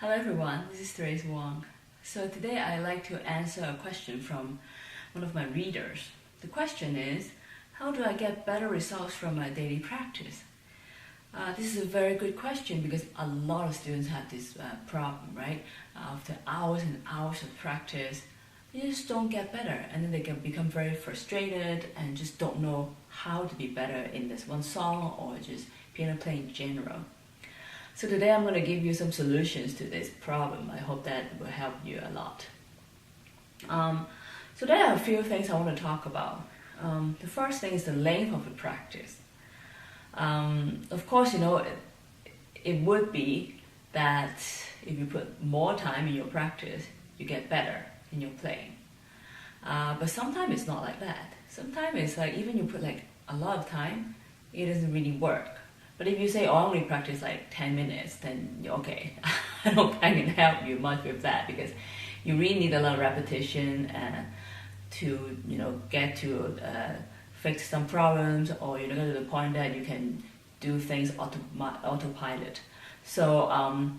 Hello everyone, this is Therese Wong. So today I'd like to answer a question from one of my readers. The question is, how do I get better results from my daily practice? This is a very good question because a lot of students have this problem, right? After hours and hours of practice, they just don't get better, and then they can become very frustrated and just don't know how to be better in this one song or just piano playing in general. So today I'm going to give you some solutions to this problem. I hope that will help you a lot. So there are a few things I want to talk about. The first thing is the length of the practice. Of course, it would be that if you put more time in your practice, you get better in your playing. But sometimes it's not like that. Sometimes it's like even you put like a lot of time, it doesn't really work. But if you say, I only practice like 10 minutes, then you're okay. I can help you much with that because you really need a lot of repetition to get to fix some problems, or get to the point that you can do things autopilot. So,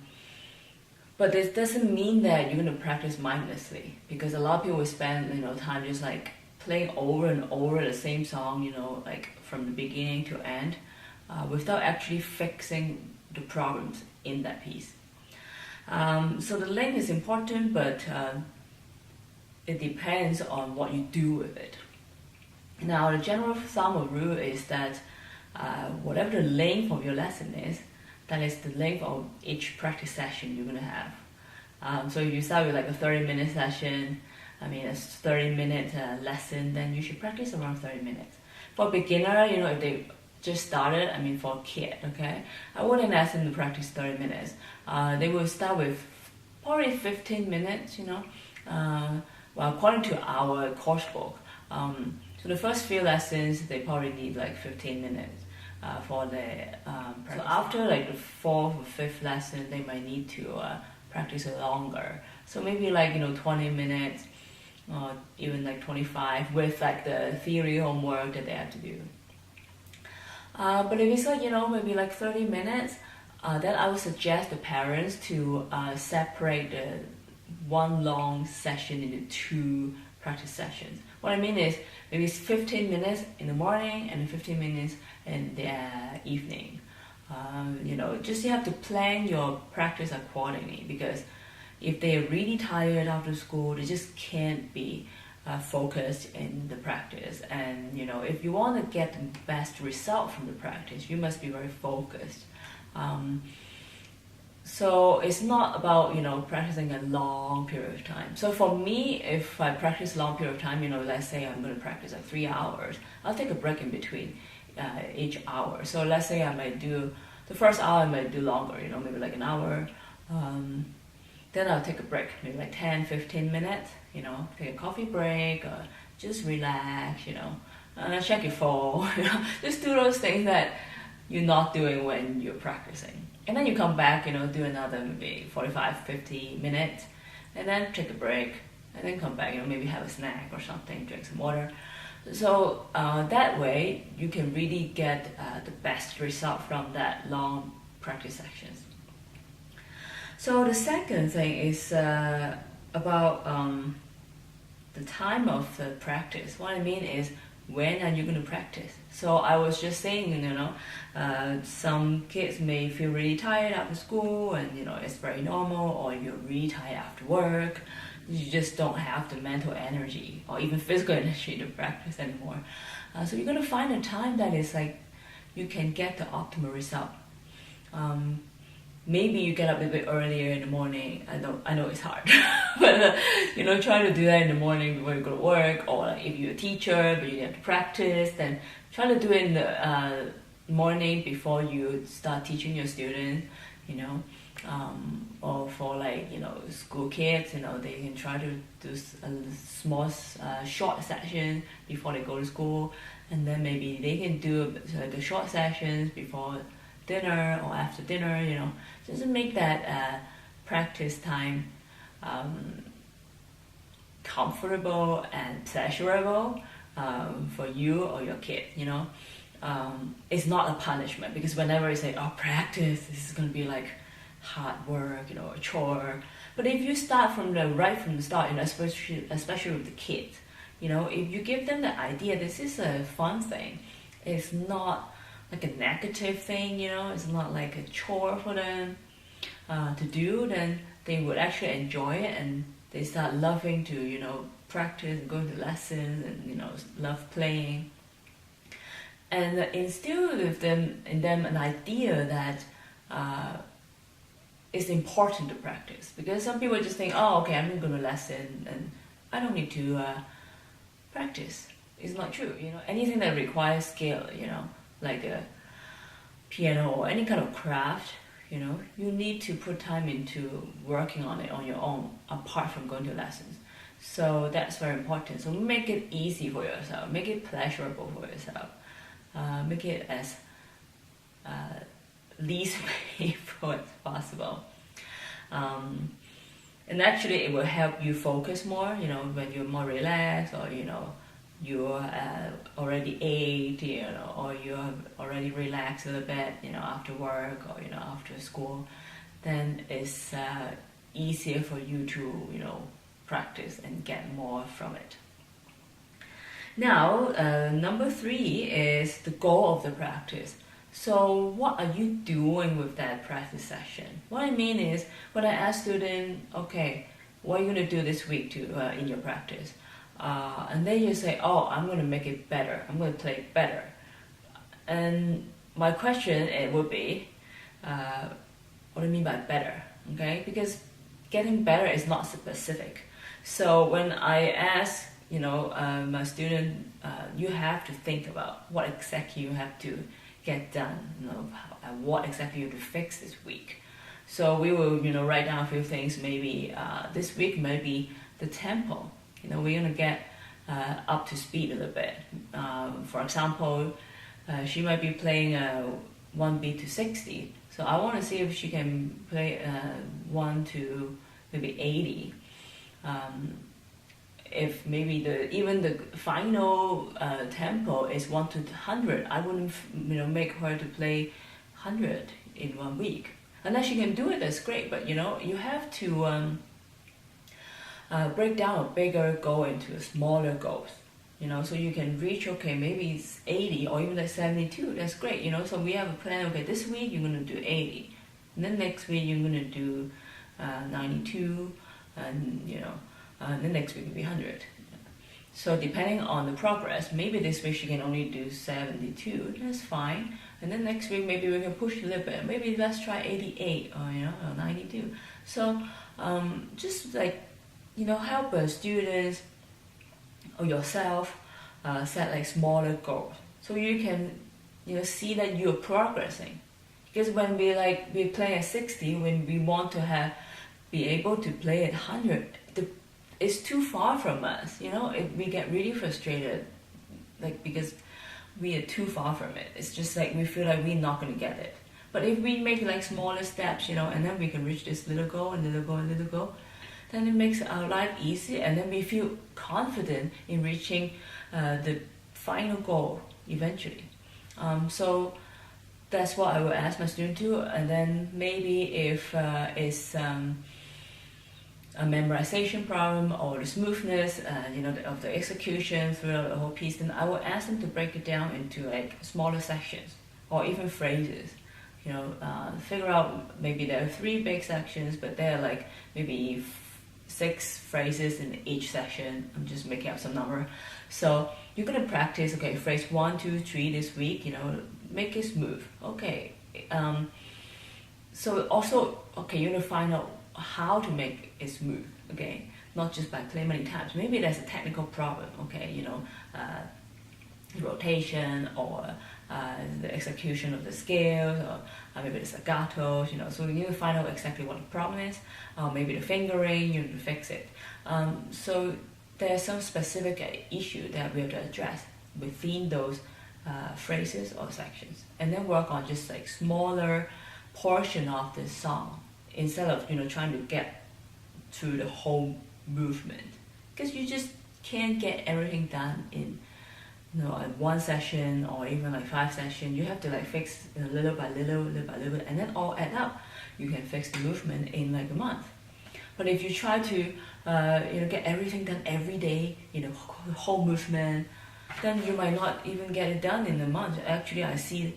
but this doesn't mean that you're going to practice mindlessly, because a lot of people spend time just like playing over and over the same song, like from the beginning to end. Without actually fixing the problems in that piece. So the length is important, but it depends on what you do with it. Now, the general thumb of rule is that whatever the length of your lesson is, that is the length of each practice session you're going to have. So if you start with like a 30-minute session, a 30-minute lesson, then you should practice around 30 minutes. For a beginner, if they just started, for a kid, okay? I wouldn't ask them to practice 30 minutes. They will start with probably 15 minutes, well, according to our course book. So the first few lessons, they probably need like 15 minutes for the practice. So after like the fourth or fifth lesson, they might need to practice longer. So maybe like, 20 minutes, or even like 25 with like the theory homework that they have to do. But if it's like, maybe like 30 minutes, then I would suggest the parents to separate the one long session into two practice sessions. What I mean is maybe it's 15 minutes in the morning and 15 minutes in the evening. Just you have to plan your practice accordingly, because if they're really tired after school, they just can't be focused in the practice. And if you want to get the best result from the practice, you must be very focused. So it's not about practicing a long period of time. So for me, if I practice a long period of time, let's say I'm going to practice like 3 hours, I'll take a break in between each hour. So let's say I might do the first hour, I might do longer, maybe like an hour. Then I'll take a break, maybe like 10-15 minutes, take a coffee break, or just relax, check your phone, just do those things that you're not doing when you're practicing. And then you come back, do another maybe 45-50 minutes, and then take a break, and then come back, maybe have a snack or something, drink some water. So that way, you can really get the best result from that long practice sessions. So the second thing is about the time of the practice. What I mean is, when are you going to practice? So I was just saying, some kids may feel really tired after school, and it's very normal, or you're really tired after work. You just don't have the mental energy or even physical energy to practice anymore. So you're going to find a time that is like you can get the optimal result. Maybe you get up a bit earlier in the morning. I know it's hard, but try to do that in the morning before you go to work. Or like if you're a teacher but you have to practice, then try to do it in the morning before you start teaching your students. Or for like school kids, they can try to do a small short session before they go to school, and then maybe they can do the short sessions before dinner or after dinner, just to make that practice time comfortable and pleasurable for you or your kid, It's not a punishment, because whenever you say, practice, this is going to be like hard work, a chore. But if you start right from the start, especially with the kids, if you give them the idea this is a fun thing, it's not like a negative thing, it's not like a chore for them to do, then they would actually enjoy it, and they start loving to practice and going to lessons and love playing. And instill in them an idea that it's important to practice, because some people just think, oh, okay, I'm going to go to lesson and I don't need to practice. It's not true. Anything that requires skill, like a piano or any kind of craft, you need to put time into working on it on your own, apart from going to lessons. So that's very important. So make it easy for yourself, make it pleasurable for yourself, make it as least painful as possible. And actually it will help you focus more, when you're more relaxed, or you're already ate, or you're already relaxed a little bit, after work or after school, then it's easier for you to practice and get more from it. Now, number 3 is the goal of the practice. So what are you doing with that practice session? What I mean is, when I ask students, okay, what are you going to do this week in your practice? And then you say, oh, I'm going to make it better. I'm going to play it better. And my question would be, what do you mean by better? Okay, because getting better is not specific. So when I ask, my student, you have to think about what exactly you have to get done, what exactly you have to fix this week. So we will, write down a few things. Maybe this week, maybe the tempo. We're going to get up to speed a little bit. For example, she might be playing one beat to 60. So I want to see if she can play 1 to maybe 80. If maybe even the final tempo is 1 to 100, I wouldn't make her to play 100 in 1 week. Unless she can do it, that's great. But you have to break down a bigger goal into smaller goals. So you can reach, okay, maybe it's 80 or even like 72. That's great. So we have a plan. Okay, this week you're going to do 80, and then next week you're going to do 92, and and then next week will be 100. So depending on the progress, maybe this week she can only do 72. That's fine. And then next week maybe we can push a little bit. Maybe let's try 88 or 92. So just like help students or yourself set like smaller goals, so you can see that you're progressing. Because when we play at 60, when we want to be able to play at 100, it's too far from us. We get really frustrated, because we are too far from it. It's just like we feel like we're not going to get it. But if we make like smaller steps, and then we can reach this little goal and little goal and little goal, then it makes our life easier, and then we feel confident in reaching the final goal eventually. So that's what I will ask my student to. And then maybe if it's a memorization problem or the smoothness, of the execution throughout the whole piece, then I will ask them to break it down into like smaller sections or even phrases. Figure out maybe there are 3 big sections, but there are like maybe 6 phrases in each section. I'm just making up some number. So you're gonna practice. Okay, phrase 1, 2, 3 this week. Make it smooth. Okay. So also, okay, you're gonna find out how to make it smooth. Okay, not just by playing many times. Maybe there's a technical problem. Okay, rotation or the execution of the scales, or maybe the staccatos. So you need to find out exactly what the problem is. Maybe the fingering, you need to fix it. So there's some specific issue that we have to address within those phrases or sections, and then work on just like smaller portion of the song instead of trying to get through the whole movement, because you just can't get everything done in in 1 session or even like 5 sessions. You have to like fix little by little, and then all add up. you can fix the movement in like a month. But if you try to get everything done every day, the whole movement, then you might not even get it done in a month. Actually, I see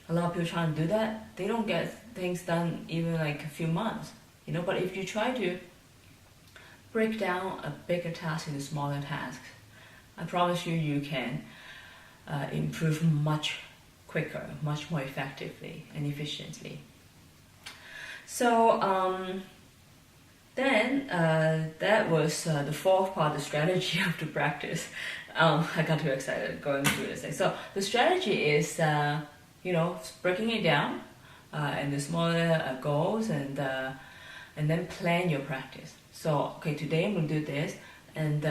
a lot of people trying to do that. They don't get things done even like a few months. But if you try to break down a bigger task into smaller tasks, I promise you can improve much quicker, much more effectively and efficiently. So then that was the fourth part, the strategy of the practice. I got too excited going through this thing. So the strategy is, breaking it down into smaller goals and then plan your practice. So, okay, today I'm going to do this, and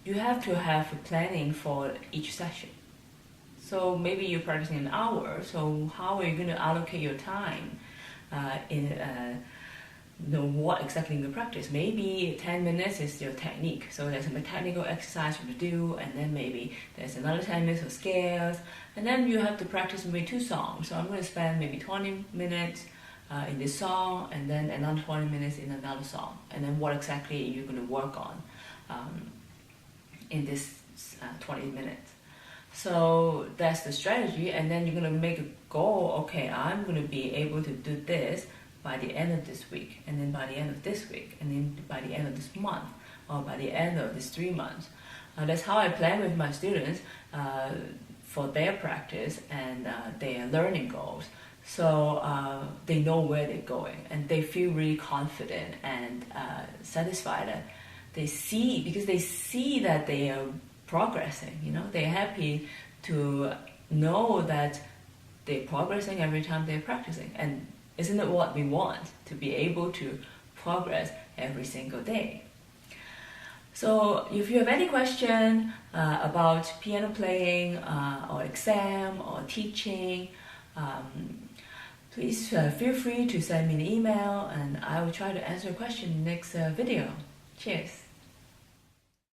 you have to have a planning for each session. So maybe you're practicing an hour, so how are you going to allocate your time what exactly in the practice? Maybe 10 minutes is your technique, so there's a technical exercise to do, and then maybe there's another 10 minutes of scales, and then you have to practice maybe 2 songs. So I'm going to spend maybe 20 minutes in this song, and then another 20 minutes in another song, and then what exactly you're going to work on in this 20 minutes. So that's the strategy, and then you're going to make a goal. Okay, I'm going to be able to do this by the end of this week, and then by the end of this week, and then by the end of this month, or by the end of this 3 months. That's how I plan with my students for their practice and their learning goals. So they know where they're going, and they feel really confident and satisfied that they see that they are progressing. They're happy to know that they're progressing every time they're practicing. And isn't it what we want, to be able to progress every single day? So if you have any question about piano playing or exam or teaching, please feel free to send me an email, and I will try to answer a question in the next video. Cheers!